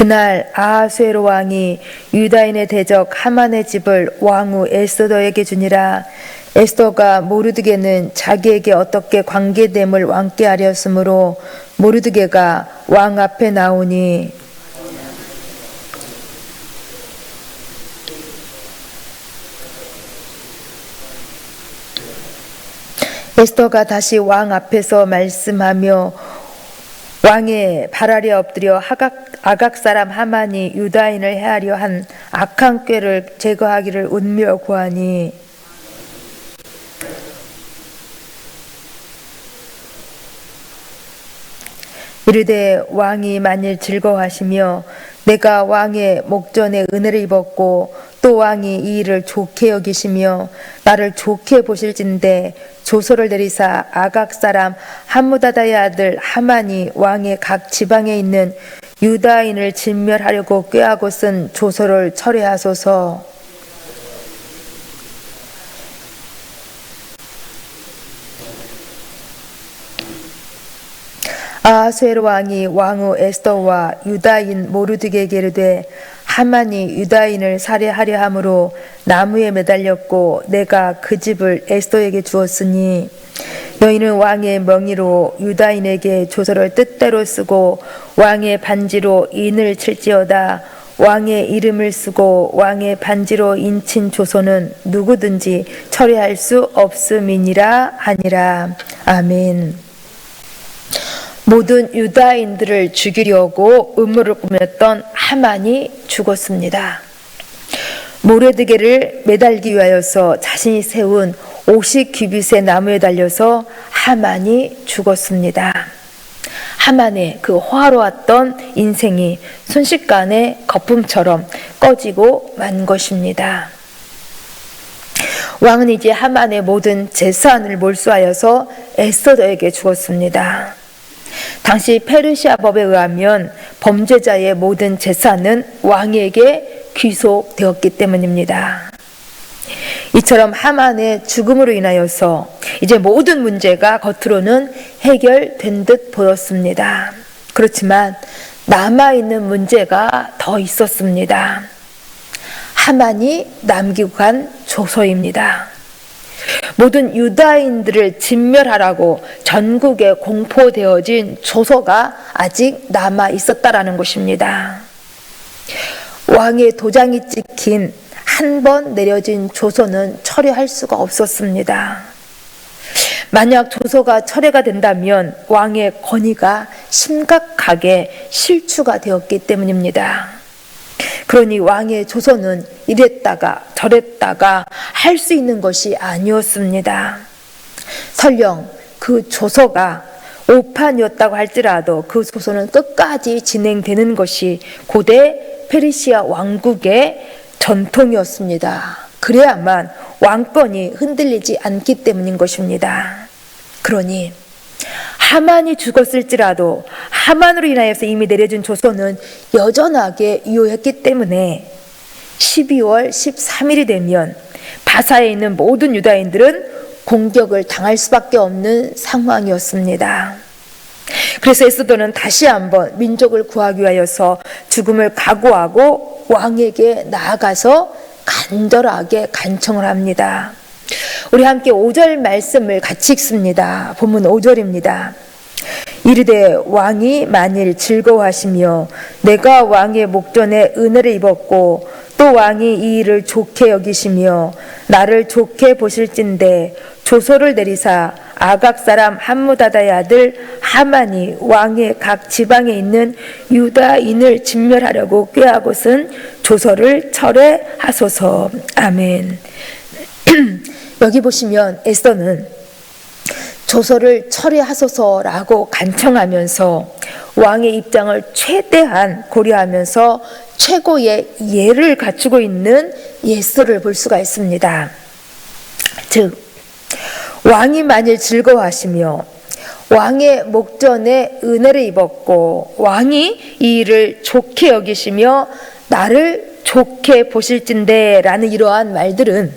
그날 아하수에로 왕이 유다인의 대적 하만의 집을 왕후 에스더에게 주니라. 에스더가 모르드게는 자기에게 어떻게 관계됨을 왕께 아뢰었으므로 모르드게가 왕 앞에 나오니 에스더가 다시 왕 앞에서 말씀하며 왕의 발 아래 엎드려 아각 사람 하만이 유다인을 해하려 한 악한 꾀를 제거하기를 운며 구하니 이르되 왕이 만일 즐거워하시며 내가 왕의 목전에 은혜를 입었고 또 왕이 이 일을 좋게 여기시며 나를 좋게 보실진대 조서를 내리사 아각 사람 함무다다의 아들 하만이 왕의 각 지방에 있는 유다인을 진멸하려고 꾀하고 쓴 조서를 철회하소서. 아하수에로 왕이 왕후 에스더와 유다인 모르드게에게 이르되 하만이 유다인을 살해하려 함으로 나무에 매달렸고 내가 그 집을 에스더에게 주었으니 너희는 왕의 명의로 유다인에게 조서를 뜻대로 쓰고 왕의 반지로 인을 칠지어다. 왕의 이름을 쓰고 왕의 반지로 인친 조서는 누구든지 철회할 수 없음이니라 하니라. 아멘. 모든 유다인들을 죽이려고 음모를 꾸몄던 하만이 죽었습니다. 모르드게를 매달기 위하여서 자신이 세운 50규빗의 나무에 달려서 하만이 죽었습니다. 하만의 그 화로웠던 인생이 순식간에 거품처럼 꺼지고 만 것입니다. 왕은 이제 하만의 모든 재산을 몰수하여서 에스더에게 주었습니다. 당시 페르시아 법에 의하면 범죄자의 모든 재산은 왕에게 귀속되었기 때문입니다. 이처럼 하만의 죽음으로 인하여서 이제 모든 문제가 겉으로는 해결된 듯 보였습니다. 그렇지만 남아있는 문제가 더 있었습니다. 하만이 남기고 간 조서입니다. 모든 유다인들을 진멸하라고 전국에 공포되어진 조서가 아직 남아 있었다라는 것입니다. 왕의 도장이 찍힌 한 번 내려진 조서는 철회할 수가 없었습니다. 만약 조서가 철회가 된다면 왕의 권위가 심각하게 실추가 되었기 때문입니다. 그러니 왕의 조서는 이랬다가 저랬다가 할 수 있는 것이 아니었습니다. 설령 그 조서가 오판이었다고 할지라도 그 조서는 끝까지 진행되는 것이 고대 페르시아 왕국의 전통이었습니다. 그래야만 왕권이 흔들리지 않기 때문인 것입니다. 그러니 하만이 죽었을지라도 하만으로 인하여서 이미 내려진 조서는 여전하게 유효했기 때문에 12월 13일이 되면 바사에 있는 모든 유다인들은 공격을 당할 수밖에 없는 상황이었습니다. 그래서 에스더는 다시 한번 민족을 구하기 위하여서 죽음을 각오하고 왕에게 나아가서 간절하게 간청을 합니다. 우리 함께 5절 말씀을 같이 읽습니다. 본문 5절입니다. 이르되 왕이 만일 즐거워하시며 내가 왕의 목전에 은혜를 입었고 또 왕이 이 일을 좋게 여기시며 나를 좋게 보실진대 조서를 내리사 아각 사람 함무다다의 아들 하만이 왕의 각 지방에 있는 유다인을 진멸하려고 꾀하고 쓴 조서를 철회하소서. 아멘. 여기 보시면 에스더는 조서를 철회하소서라고 간청하면서 왕의 입장을 최대한 고려하면서 최고의 예를 갖추고 있는 예서를 볼 수가 있습니다. 즉 왕이 만일 즐거워하시며 왕의 목전에 은혜를 입었고 왕이 이 일을 좋게 여기시며 나를 좋게 보실진대 라는 이러한 말들은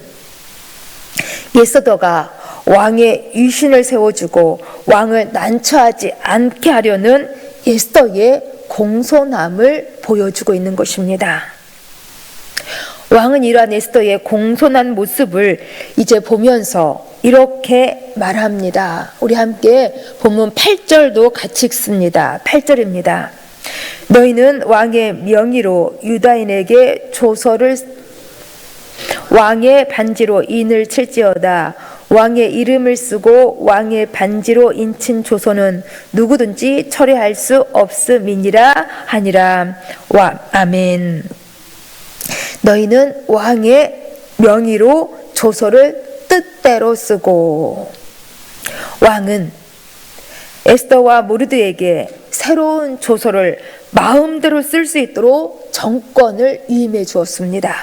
예서더가 왕의 위신을 세워주고 왕을 난처하지 않게 하려는 에스더의 공손함을 보여주고 있는 것입니다. 왕은 이러한 에스더의 공손한 모습을 이제 보면서 이렇게 말합니다. 우리 함께 본문 8절도 같이 읽습니다. 8절입니다. 너희는 왕의 명의로 유다인에게 조서를 왕의 반지로 인을 칠지어다. 왕의 이름을 쓰고 왕의 반지로 인친 조서는 누구든지 철회할 수 없음이니라 하니라. 아멘. 너희는 왕의 명의로 조서를 뜻대로 쓰고. 왕은 에스더와 모르드에게 새로운 조서를 마음대로 쓸 수 있도록 정권을 위임해 주었습니다.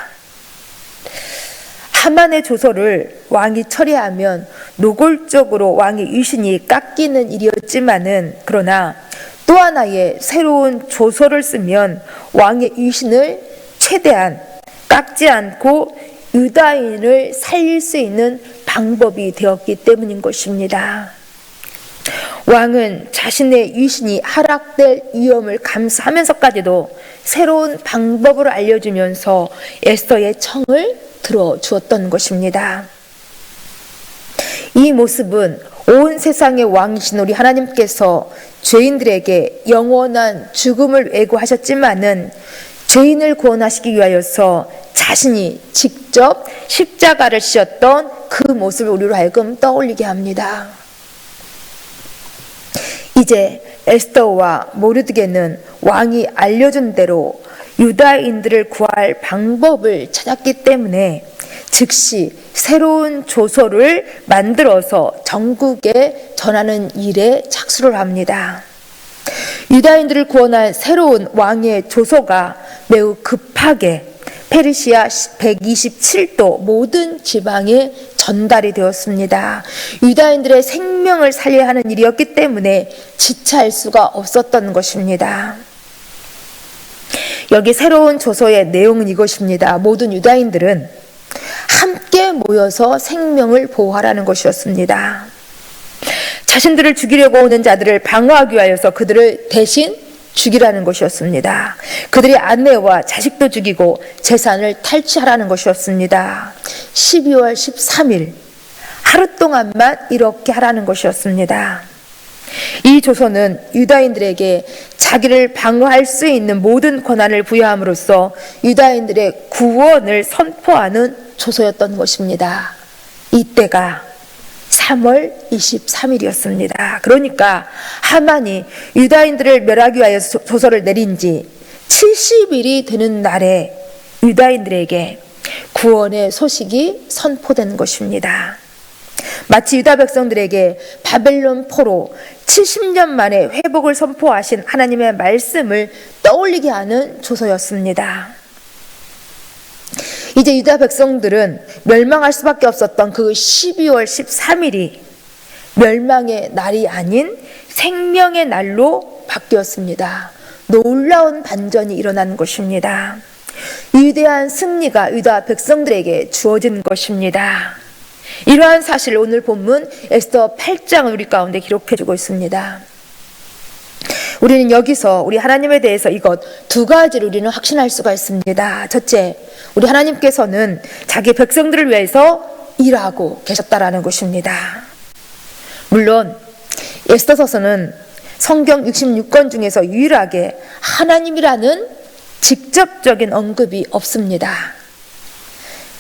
하만의 조서를 왕이 처리하면 노골적으로 왕의 위신이 깎이는 일이었지만은, 그러나 또 하나의 새로운 조서를 쓰면 왕의 위신을 최대한 깎지 않고 유다인을 살릴 수 있는 방법이 되었기 때문인 것입니다. 왕은 자신의 위신이 하락될 위험을 감수하면서까지도 새로운 방법을 알려주면서 에스더의 청을 들어주었던 것입니다. 이 모습은 온 세상의 왕이신 우리 하나님께서 죄인들에게 영원한 죽음을 예고하셨지만은 죄인을 구원하시기 위하여서 자신이 직접 십자가를 지셨던 그 모습을 우리로 하여금 떠올리게 합니다. 이제 에스더와 모르드게는 왕이 알려준 대로 유다인들을 구할 방법을 찾았기 때문에 즉시 새로운 조서를 만들어서 전국에 전하는 일에 착수를 합니다. 유다인들을 구원할 새로운 왕의 조서가 매우 급하게 페르시아 127도 모든 지방에 전달이 되었습니다. 유다인들의 생명을 살려야 하는 일이었기 때문에 지체할 수가 없었던 것입니다. 여기 새로운 조서의 내용은 이것입니다. 모든 유다인들은 함께 모여서 생명을 보호하라는 것이었습니다. 자신들을 죽이려고 오는 자들을 방어하기 위하여서 그들을 대신 죽이라는 것이었습니다. 그들의 아내와 자식도 죽이고 재산을 탈취하라는 것이었습니다. 12월 13일 하루 동안만 이렇게 하라는 것이었습니다. 이 조서는 유다인들에게 자기를 방어할 수 있는 모든 권한을 부여함으로써 유다인들의 구원을 선포하는 조서였던 것입니다. 이때가 3월 23일이었습니다. 그러니까 하만이 유다인들을 멸하기 위하여 조서를 내린 지 70일이 되는 날에 유다인들에게 구원의 소식이 선포된 것입니다. 마치 유다 백성들에게 바벨론 포로 70년 만에 회복을 선포하신 하나님의 말씀을 떠올리게 하는 조서였습니다. 이제 유다 백성들은 멸망할 수밖에 없었던 그 12월 13일이 멸망의 날이 아닌 생명의 날로 바뀌었습니다. 놀라운 반전이 일어난 것입니다. 위대한 승리가 유다 백성들에게 주어진 것입니다. 이러한 사실을 오늘 본문 에스더 8장은 우리 가운데 기록해주고 있습니다. 우리는 여기서 우리 하나님에 대해서 이것 두 가지를 우리는 확신할 수가 있습니다. 첫째, 우리 하나님께서는 자기 백성들을 위해서 일하고 계셨다라는 것입니다. 물론 에스더서는 성경 66권 중에서 유일하게 하나님이라는 직접적인 언급이 없습니다.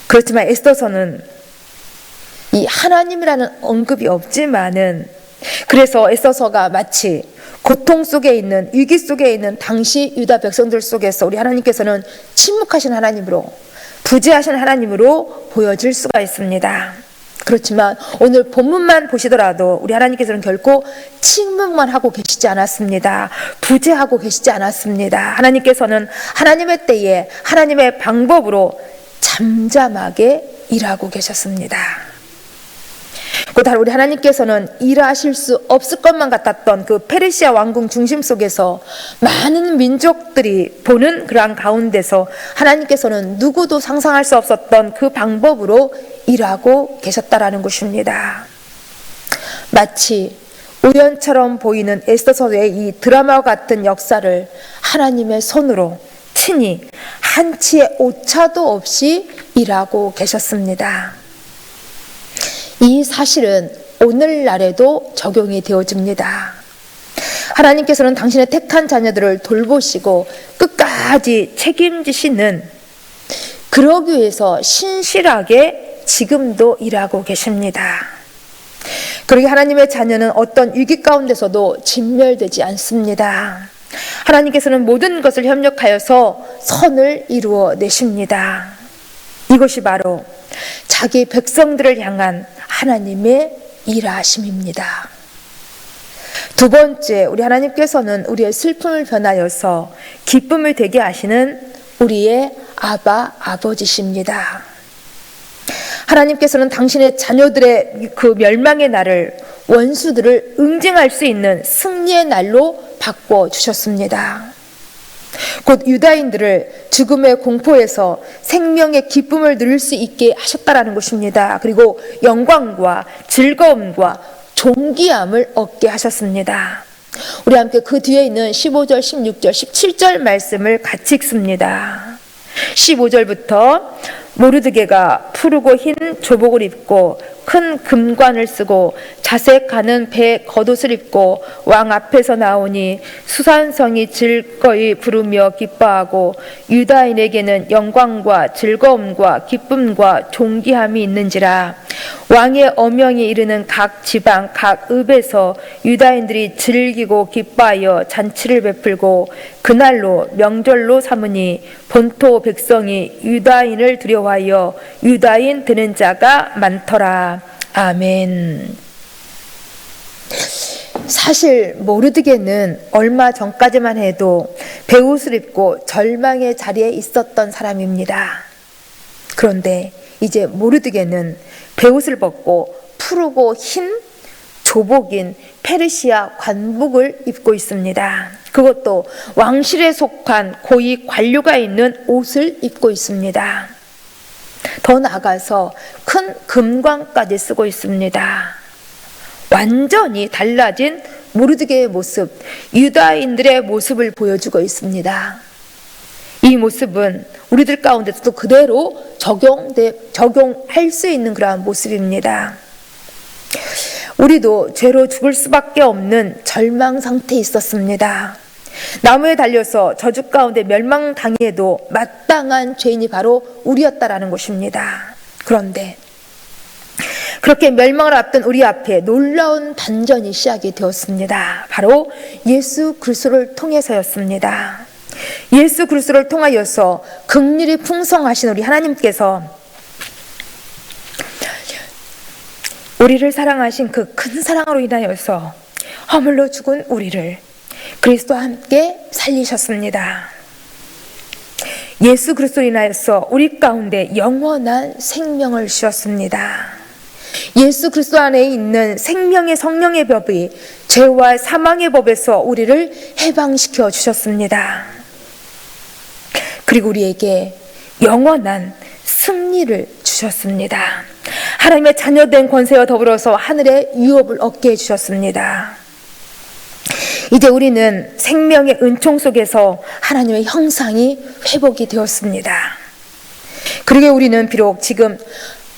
그렇지만 에스더서는 이 하나님이라는 언급이 없지만은, 그래서 에스더서가 마치 고통 속에 있는, 위기 속에 있는 당시 유다 백성들 속에서 우리 하나님께서는 침묵하신 하나님으로, 부재하신 하나님으로 보여질 수가 있습니다. 그렇지만 오늘 본문만 보시더라도 우리 하나님께서는 결코 침묵만 하고 계시지 않았습니다. 부재하고 계시지 않았습니다. 하나님께서는 하나님의 때에 하나님의 방법으로 잠잠하게 일하고 계셨습니다. 곧다른 우리 하나님께서는 일하실 수 없을 것만 같았던 그 페르시아 왕궁 중심 속에서 많은 민족들이 보는 그러한 가운데서 하나님께서는 누구도 상상할 수 없었던 그 방법으로 일하고 계셨다라는 것입니다. 마치 우연처럼 보이는 에스더서의 이 드라마와 같은 역사를 하나님의 손으로 친히 한치의 오차도 없이 일하고 계셨습니다. 이 사실은 오늘날에도 적용이 되어집니다. 하나님께서는 당신의 택한 자녀들을 돌보시고 끝까지 책임지시는, 그러기 위해서 신실하게 지금도 일하고 계십니다. 그러기 하나님의 자녀는 어떤 위기 가운데서도 진멸되지 않습니다. 하나님께서는 모든 것을 협력하여서 선을 이루어 내십니다. 이것이 바로 자기 백성들을 향한 하나님의 일하심입니다. 두 번째, 우리 하나님께서는 우리의 슬픔을 변하여서 기쁨을 되게 하시는 우리의 아버지십니다. 하나님께서는 당신의 자녀들의 그 멸망의 날을, 원수들을 응징할 수 있는 승리의 날로 바꿔주셨습니다. 곧 유다인들을 죽음의 공포에서 생명의 기쁨을 누릴 수 있게 하셨다라는 것입니다. 그리고 영광과 즐거움과 존귀함을 얻게 하셨습니다. 우리 함께 그 뒤에 있는 15절, 16절, 17절 말씀을 같이 읽습니다. 15절부터 모르드게가 푸르고 흰 조복을 입고 큰 금관을 쓰고 자색하는 배 겉옷을 입고 왕 앞에서 나오니 수산성이 즐거이 부르며 기뻐하고 유다인에게는 영광과 즐거움과 기쁨과 존귀함이 있는지라. 왕의 어명이 이르는 각 지방 각 읍에서 유다인들이 즐기고 기뻐하여 잔치를 베풀고 그날로 명절로 삼으니 본토 백성이 유다인을 두려워하여 유다인 되는 자가 많더라. 아멘. 사실 모르드게는 얼마 전까지만 해도 베옷을 입고 절망의 자리에 있었던 사람입니다. 그런데 이제 모르드게는 베옷을 벗고 푸르고 흰 조복인 페르시아 관복을 입고 있습니다. 그것도 왕실에 속한 고위 관료가 있는 옷을 입고 있습니다. 더 나아가서 큰 금관까지 쓰고 있습니다. 완전히 달라진 모르드게의 모습, 유다인들의 모습을 보여주고 있습니다. 이 모습은 우리들 가운데서도 그대로 적용할 수 있는 그러한 모습입니다. 우리도 죄로 죽을 수밖에 없는 절망 상태에 있었습니다. 나무에 달려서 저주 가운데 멸망당해도 마땅한 죄인이 바로 우리였다라는 것입니다. 그런데 그렇게 멸망을 앞둔 우리 앞에 놀라운 반전이 시작이 되었습니다. 바로 예수 그리스도를 통해서였습니다. 예수 그리스도를 통하여서 긍휼이 풍성하신 우리 하나님께서 우리를 사랑하신 그 큰 사랑으로 인하여서 허물로 죽은 우리를 그리스도와 함께 살리셨습니다. 예수 그리스도로 인하여서 우리 가운데 영원한 생명을 주셨습니다. 예수 그리스도 안에 있는 생명의 성령의 법이 죄와 사망의 법에서 우리를 해방시켜 주셨습니다. 그리고 우리에게 영원한 승리를 주셨습니다. 하나님의 자녀된 권세와 더불어서 하늘의 유업을 얻게 해주셨습니다. 이제 우리는 생명의 은총 속에서 하나님의 형상이 회복이 되었습니다. 그러게 우리는 비록 지금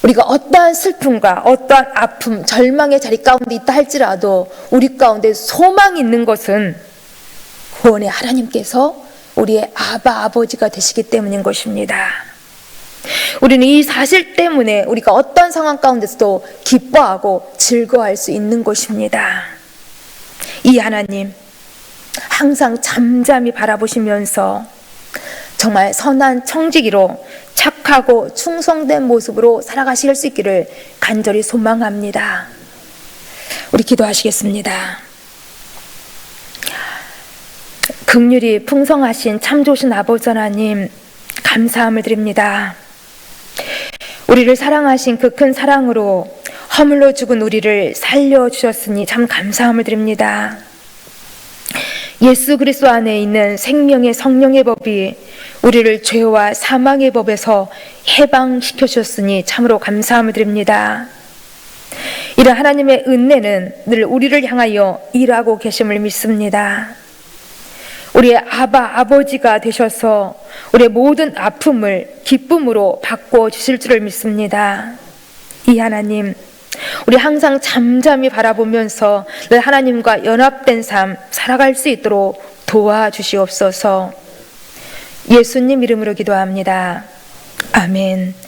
우리가 어떠한 슬픔과 어떠한 아픔, 절망의 자리 가운데 있다 할지라도 우리 가운데 소망이 있는 것은 구원의 하나님께서 우리의 아버지가 되시기 때문인 것입니다. 우리는 이 사실 때문에 우리가 어떤 상황 가운데서도 기뻐하고 즐거워할 수 있는 것입니다. 이 하나님 항상 잠잠히 바라보시면서 정말 선한 청지기로 착하고 충성된 모습으로 살아가실 수 있기를 간절히 소망합니다. 우리 기도하시겠습니다. 긍휼이 풍성하신 참 좋으신 아버지 하나님, 감사함을 드립니다. 우리를 사랑하신 그 큰 사랑으로 허물로 죽은 우리를 살려주셨으니 참 감사함을 드립니다. 예수 그리스도 안에 있는 생명의 성령의 법이 우리를 죄와 사망의 법에서 해방시켜 주셨으니 참으로 감사함을 드립니다. 이런 하나님의 은혜는 늘 우리를 향하여 일하고 계심을 믿습니다. 우리의 아버지가 되셔서 우리의 모든 아픔을 기쁨으로 바꿔 주실 줄을 믿습니다. 이 하나님, 우리 항상 잠잠히 바라보면서 늘 하나님과 연합된 삶 살아갈 수 있도록 도와주시옵소서. 예수님 이름으로 기도합니다. 아멘.